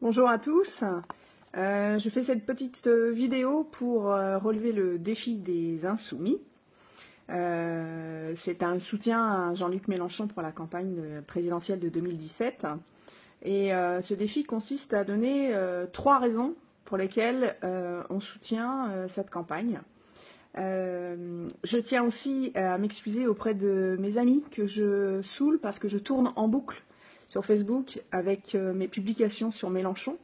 Bonjour à tous. Je fais cette petite vidéo pour relever le défi des insoumis. C'est un soutien à Jean-Luc Mélenchon pour la campagne présidentielle de 2017. Et ce défi consiste à donner 3 raisons pour lesquelles on soutient cette campagne. Je tiens aussi à m'excuser auprès de mes amis que je saoule parce que je tourne en boucle sur Facebook avec mes publications sur Mélenchon.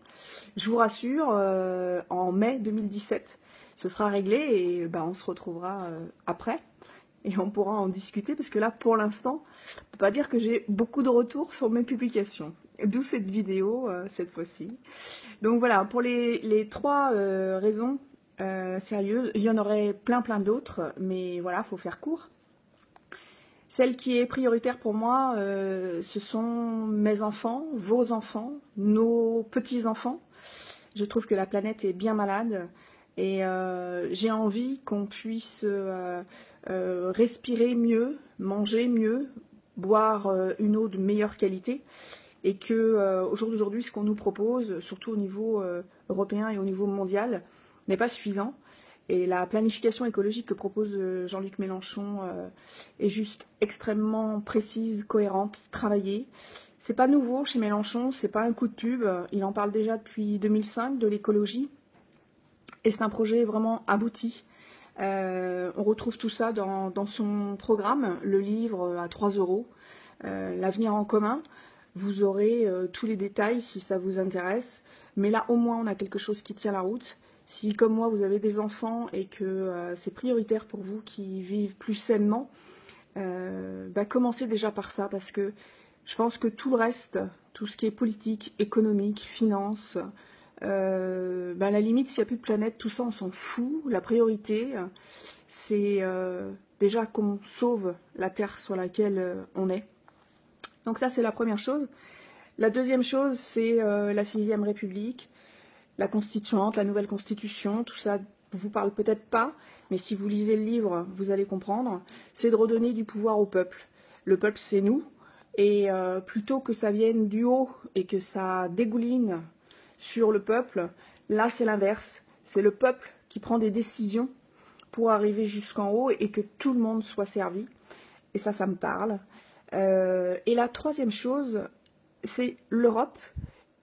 Je vous rassure, en mai 2017, ce sera réglé et on se retrouvera après et on pourra en discuter parce que là, pour l'instant, on ne peut pas dire que j'ai beaucoup de retours sur mes publications. D'où cette vidéo cette fois-ci. Donc voilà, pour les 3 raisons sérieuses, il y en aurait plein d'autres, mais voilà, il faut faire court. Celle qui est prioritaire pour moi, ce sont mes enfants, vos enfants, nos petits-enfants. Je trouve que la planète est bien malade et j'ai envie qu'on puisse respirer mieux, manger mieux, boire une eau de meilleure qualité et que au jour d'aujourd'hui, ce qu'on nous propose, surtout au niveau européen et au niveau mondial, n'est pas suffisant. Et la planification écologique que propose Jean-Luc Mélenchon est juste extrêmement précise, cohérente, travaillée. C'est pas nouveau chez Mélenchon, c'est pas un coup de pub. Il en parle déjà depuis 2005 de l'écologie. Et c'est un projet vraiment abouti. On retrouve tout ça dans son programme, le livre à 3 €, l'avenir en commun. Vous aurez tous les détails si ça vous intéresse. Mais là, au moins, on a quelque chose qui tient la route. Si, comme moi, vous avez des enfants et que c'est prioritaire pour vous qui vivent plus sainement, commencez déjà par ça, parce que je pense que tout le reste, tout ce qui est politique, économique, finance, à la limite, s'il n'y a plus de planète, tout ça, on s'en fout. La priorité, c'est déjà qu'on sauve la terre sur laquelle on est. Donc ça, c'est la première chose. La deuxième chose, c'est la 6e République, la constituante, la nouvelle constitution, tout ça vous parle peut-être pas, mais si vous lisez le livre, vous allez comprendre. C'est de redonner du pouvoir au peuple. Le peuple, c'est nous, et plutôt que ça vienne du haut et que ça dégouline sur le peuple, là c'est l'inverse. C'est le peuple qui prend des décisions pour arriver jusqu'en haut et que tout le monde soit servi. Et ça me parle. Et la troisième chose, c'est l'Europe.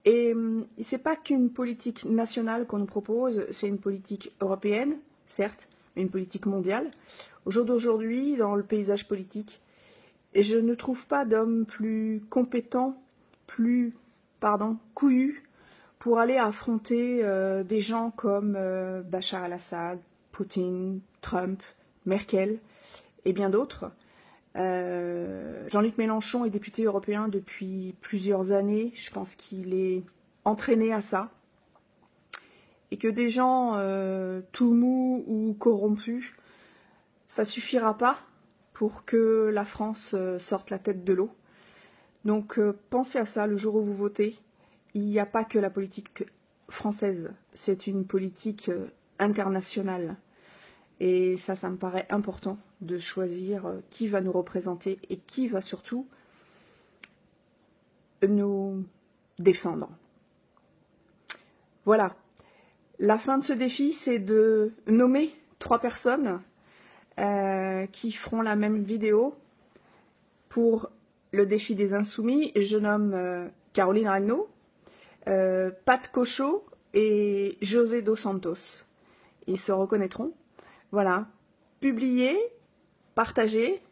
Et c'est pas qu'une politique nationale qu'on nous propose, c'est une politique européenne, certes, mais une politique mondiale. Au jour d'aujourd'hui, dans le paysage politique, et je ne trouve pas d'homme plus compétent, plus, couillu, pour aller affronter des gens comme Bachar al-Assad, Poutine, Trump, Merkel et bien d'autres. Jean-Luc Mélenchon est député européen depuis plusieurs années. Je pense qu'il est entraîné à ça. Et que des gens tout mous ou corrompus, ça suffira pas pour que la France sorte la tête de l'eau. Donc pensez à ça le jour où vous votez. Il n'y a pas que la politique française, c'est une politique internationale. Et ça me paraît important de choisir qui va nous représenter et qui va surtout nous défendre. Voilà. La fin de ce défi, c'est de nommer 3 personnes qui feront la même vidéo pour le défi des insoumis. Je nomme Caroline Ragnaud, Pat Cochot et José Dos Santos. Ils se reconnaîtront. Voilà. Publiez, partagez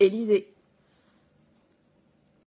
et lisez.